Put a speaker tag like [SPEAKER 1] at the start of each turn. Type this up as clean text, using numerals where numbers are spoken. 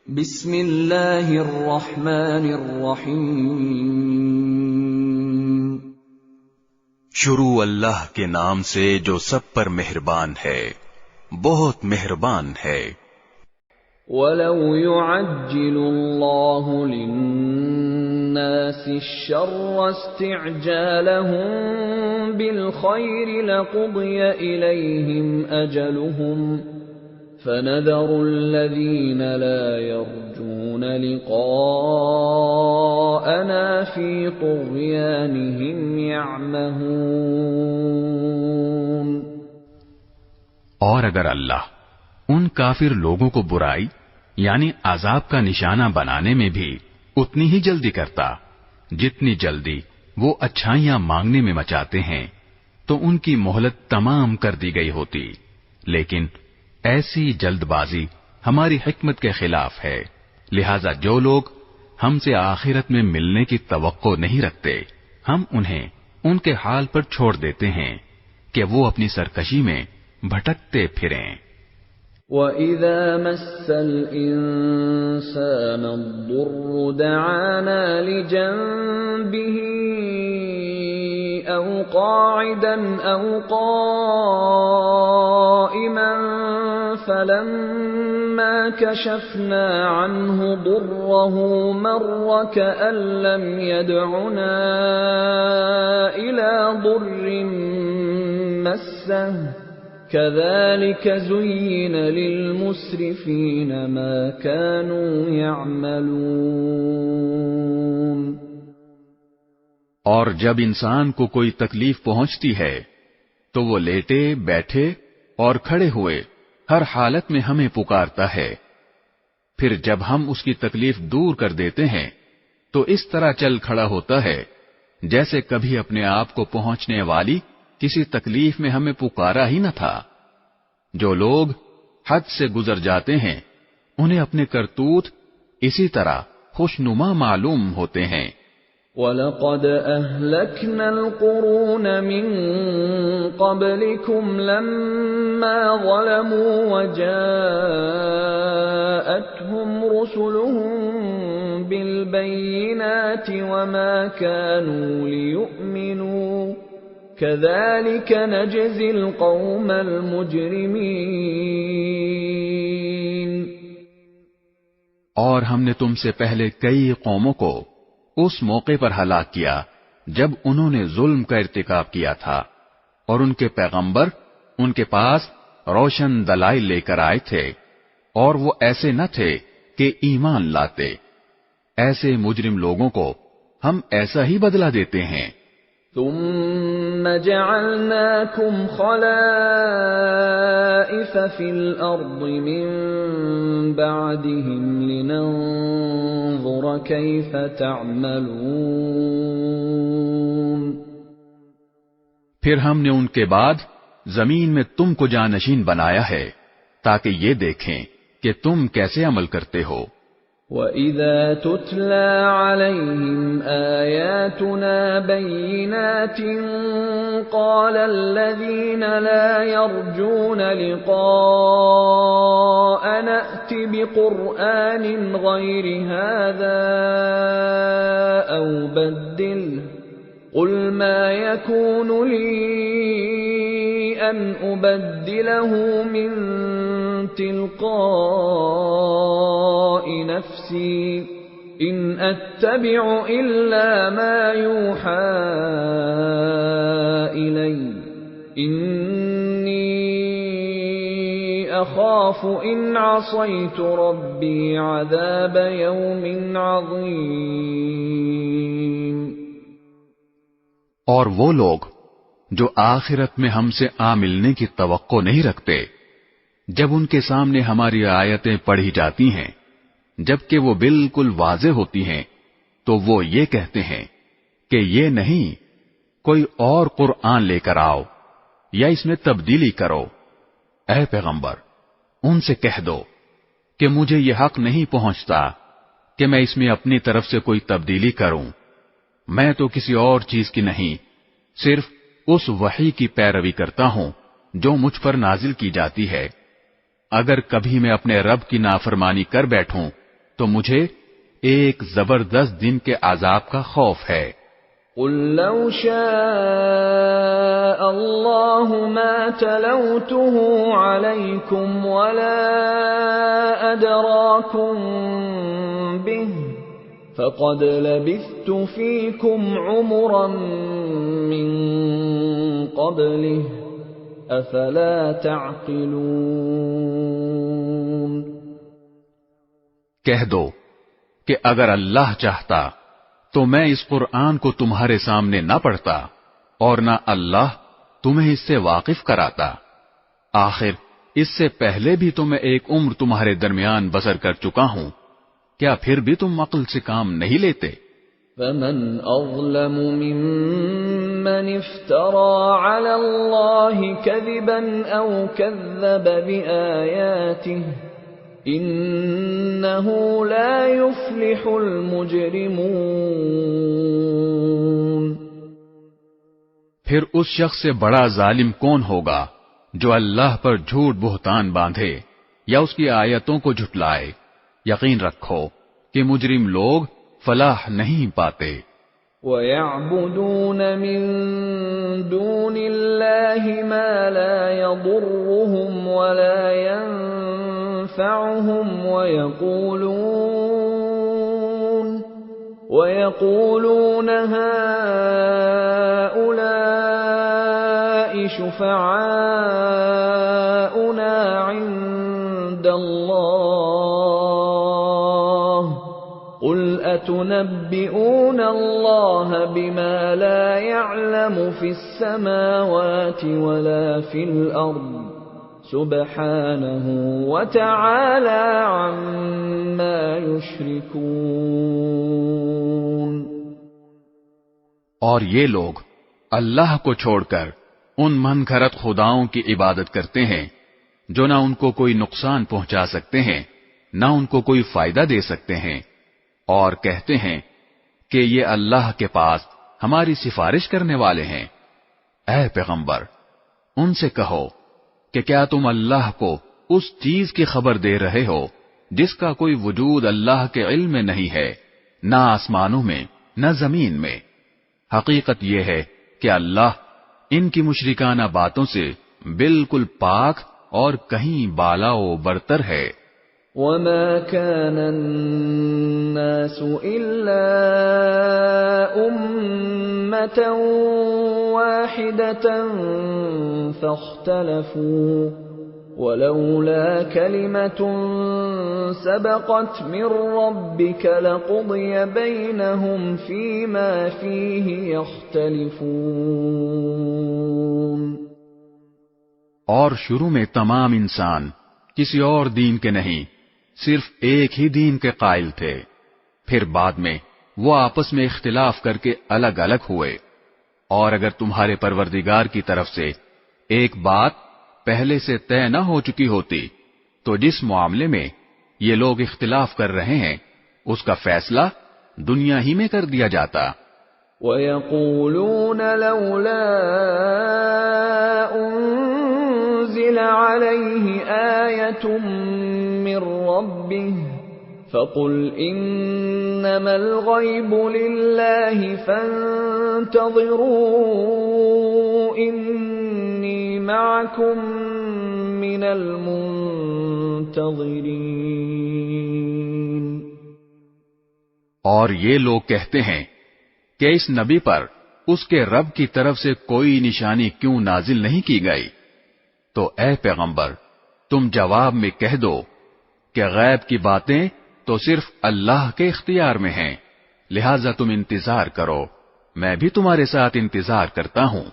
[SPEAKER 1] بسم اللہ الرحمن الرحیم۔
[SPEAKER 2] شروع اللہ کے نام سے جو سب پر مہربان ہے، بہت مہربان ہے۔
[SPEAKER 1] وَلَوْ يُعَجِّلُ اللَّهُ لِلنَّاسِ الشَّرَّ اسْتِعْجَالَهُم بِالْخَيْرِ لَقُضِيَ إِلَيْهِمْ أَجَلُهُمْ فَنَذَرُ الَّذِينَ لَا يَرْجُونَ لِقَاءَنَا فِي طُغْيَانِهِمْ يَعْمَهُونَ۔
[SPEAKER 3] اور اگر اللہ ان کافر لوگوں کو برائی یعنی عذاب کا نشانہ بنانے میں بھی اتنی ہی جلدی کرتا جتنی جلدی وہ اچھائیاں مانگنے میں مچاتے ہیں تو ان کی مہلت تمام کر دی گئی ہوتی، لیکن ایسی جلد بازی ہماری حکمت کے خلاف ہے، لہذا جو لوگ ہم سے آخرت میں ملنے کی توقع نہیں رکھتے ہم انہیں ان کے حال پر چھوڑ دیتے ہیں کہ وہ اپنی سرکشی میں بھٹکتے پھریں۔
[SPEAKER 1] وَإِذَا مَسَّ الْإِنسَانَ الضُّرُّ دَعَانَا لِجَنبِهِ أَوْ قَاعِدًا أَوْ قَائِمًا فَلَمَّا كَشَفْنَا عَنْهُ ضُرَّهُ مَرَّ كَأَن لَّمْ يَدْعُنَا إِلَى ضُرٍّ مَّسَّهُ كَذَلِكَ زُيِّنَ لِلْمُسْرِفِينَ مَا كَانُوا يَعْمَلُونَ۔
[SPEAKER 3] اور جب انسان کو کوئی تکلیف پہنچتی ہے تو وہ لیٹے بیٹھے اور کھڑے ہوئے ہر حالت میں ہمیں پکارتا ہے، پھر جب ہم اس کی تکلیف دور کر دیتے ہیں تو اس طرح چل کھڑا ہوتا ہے جیسے کبھی اپنے آپ کو پہنچنے والی کسی تکلیف میں ہمیں پکارا ہی نہ تھا۔ جو لوگ حد سے گزر جاتے ہیں انہیں اپنے کرتوت اسی طرح خوشنما معلوم ہوتے ہیں۔
[SPEAKER 1] وَلَقَدْ أَهْلَكْنَا الْقُرُونَ مِنْ قَبْلِكُمْ لَمَّا ظَلَمُوا وَجَاءَتْهُمْ رُسُلُهُم بِالْبَيِّنَاتِ وَمَا كَانُوا لِيُؤْمِنُوا كَذَلِكَ نَجْزِي الْقَوْمَ الْمُجْرِمِينَ۔
[SPEAKER 3] اور ہم نے تم سے پہلے کئی قوموں کو اس موقع پر ہلاک کیا جب انہوں نے ظلم کا ارتکاب کیا تھا، اور ان کے پیغمبر ان کے پاس روشن دلائل لے کر آئے تھے اور وہ ایسے نہ تھے کہ ایمان لاتے۔ ایسے مجرم لوگوں کو ہم ایسا ہی بدلہ دیتے ہیں۔
[SPEAKER 1] ثُمَّ جَعَلْنَاكُمْ خَلَائِفَ فِي الْأَرْضِ مِن بَعْدِهِمْ لِنَنظُرَ كَيْفَ تَعْمَلُونَ۔
[SPEAKER 3] پھر ہم نے ان کے بعد زمین میں تم کو جانشین بنایا ہے تاکہ یہ دیکھیں کہ تم کیسے عمل کرتے ہو۔
[SPEAKER 1] وَإِذَا تُتْلَى عَلَيْهِمْ آيَاتُنَا بَيِّنَاتٍ قَالَ الَّذِينَ لَا يَرْجُونَ لِقَاءَنَا ائْتِ بِقُرْآنٍ غَيْرِ هَذَا أَوْ بَدِّلْهُ قُلْ مَا يَكُونُ لِي أَنْ أُبَدِّلَهُ مِنْ تِلْقَاءِ نَفْسِي إِنْ أَتَّبِعُ إِلَّا مَا يُوحَى إِلَيَّ إِنِّي أَخَافُ إِنْ عَصَيْتُ رَبِّي عَذَابَ يَوْمٍ عَظِيمٍ۔
[SPEAKER 3] اور وہ لوگ جو آخرت میں ہم سے ملنے کی توقع نہیں رکھتے، جب ان کے سامنے ہماری آیتیں پڑھی جاتی ہیں جبکہ وہ بالکل واضح ہوتی ہیں تو وہ یہ کہتے ہیں کہ یہ نہیں، کوئی اور قرآن لے کر آؤ یا اس میں تبدیلی کرو۔ اے پیغمبر ان سے کہہ دو کہ مجھے یہ حق نہیں پہنچتا کہ میں اس میں اپنی طرف سے کوئی تبدیلی کروں، میں تو کسی اور چیز کی نہیں، صرف اس وحی کی پیروی کرتا ہوں جو مجھ پر نازل کی جاتی ہے۔ اگر کبھی میں اپنے رب کی نافرمانی کر بیٹھوں تو مجھے ایک زبردست دن کے عذاب کا خوف ہے۔
[SPEAKER 1] قل لو شاء الله ما تلوته عليكم ولا أدراكم به فقد لبثت فيكم عمرا من قبله أفلا تعقلون۔
[SPEAKER 3] کہہ دو کہ اگر اللہ چاہتا تو میں اس قرآن کو تمہارے سامنے نہ پڑھتا اور نہ اللہ تمہیں اس سے واقف کراتا، آخر اس سے پہلے بھی تو میں ایک عمر تمہارے درمیان بسر کر چکا ہوں، کیا پھر بھی تم عقل سے کام نہیں لیتے؟
[SPEAKER 1] فمن أظلم ممن افترى على الله كذبا أو كذب بآياته إنه لا يفلح المجرمون۔
[SPEAKER 3] پھر اس شخص سے بڑا ظالم کون ہوگا جو اللہ پر جھوٹ بہتان باندھے یا اس کی آیتوں کو جھٹلائے؟ یقین رکھو کہ مجرم لوگ فلاح نہیں پاتے۔
[SPEAKER 1] وَيَعْبُدُونَ مِن دُونِ اللَّهِ مَا لَا يَضُرُّهُمْ وَلَا يَنفَعُهُمْ وَيَقُولُونَ هَؤُلَاءِ شُفَعَاؤُنَا عِندَ اللَّهِ قُلْ أَتُنَبِّئُونَ اللَّهَ بِمَا لَا يَعْلَمُ فِي السَّمَاوَاتِ وَلَا فِي الْأَرْضِ سُبْحَانَهُ وَتَعَالَى عَمَّا يُشْرِكُونَ۔
[SPEAKER 3] اور یہ لوگ اللہ کو چھوڑ کر ان من گھڑت خداؤں کی عبادت کرتے ہیں جو نہ ان کو کوئی نقصان پہنچا سکتے ہیں نہ ان کو کوئی فائدہ دے سکتے ہیں، اور کہتے ہیں کہ یہ اللہ کے پاس ہماری سفارش کرنے والے ہیں۔ اے پیغمبر، ان سے کہو کہ کیا تم اللہ کو اس چیز کی خبر دے رہے ہو جس کا کوئی وجود اللہ کے علم میں نہیں ہے، نہ آسمانوں میں نہ زمین میں؟ حقیقت یہ ہے کہ اللہ ان کی مشرکانہ باتوں سے بالکل پاک اور کہیں بالا و برتر ہے۔
[SPEAKER 1] وَمَا كَانَ النَّاسُ إِلَّا أُمَّةً وَاحِدَةً فَاخْتَلَفُوا وَلَوْلَا كَلِمَةٌ سَبَقَتْ مِنْ رَبِّكَ لَقُضِيَ بَيْنَهُمْ فِيمَا فِيهِ يَخْتَلِفُونَ۔
[SPEAKER 3] اور شروع میں تمام انسان کسی اور دین کے نہیں، صرف ایک ہی دین کے قائل تھے، پھر بعد میں وہ آپس میں اختلاف کر کے الگ الگ ہوئے۔ اور اگر تمہارے پروردگار کی طرف سے ایک بات پہلے سے طے نہ ہو چکی ہوتی تو جس معاملے میں یہ لوگ اختلاف کر رہے ہیں اس کا فیصلہ دنیا ہی میں کر دیا جاتا۔
[SPEAKER 1] وَيَقُولُونَ لَوْلَا أُنزِلَ عَلَيْهِ آيَةٌ مِّن رَّبِّهِ فَقُلْ إِنَّمَا الْغَيْبُ لِلَّهِ فَانتَظِرُوا إِنِّي مَعَكُم مِّنَ الْمُنتَظِرِينَ۔
[SPEAKER 3] اور یہ لوگ کہتے ہیں کہ اس نبی پر اس کے رب کی طرف سے کوئی نشانی کیوں نازل نہیں کی گئی؟ تو اے پیغمبر، تم جواب میں کہہ دو کہ غیب کی باتیں تو صرف اللہ کے اختیار میں ہیں، لہذا تم انتظار کرو، میں بھی تمہارے ساتھ انتظار کرتا ہوں۔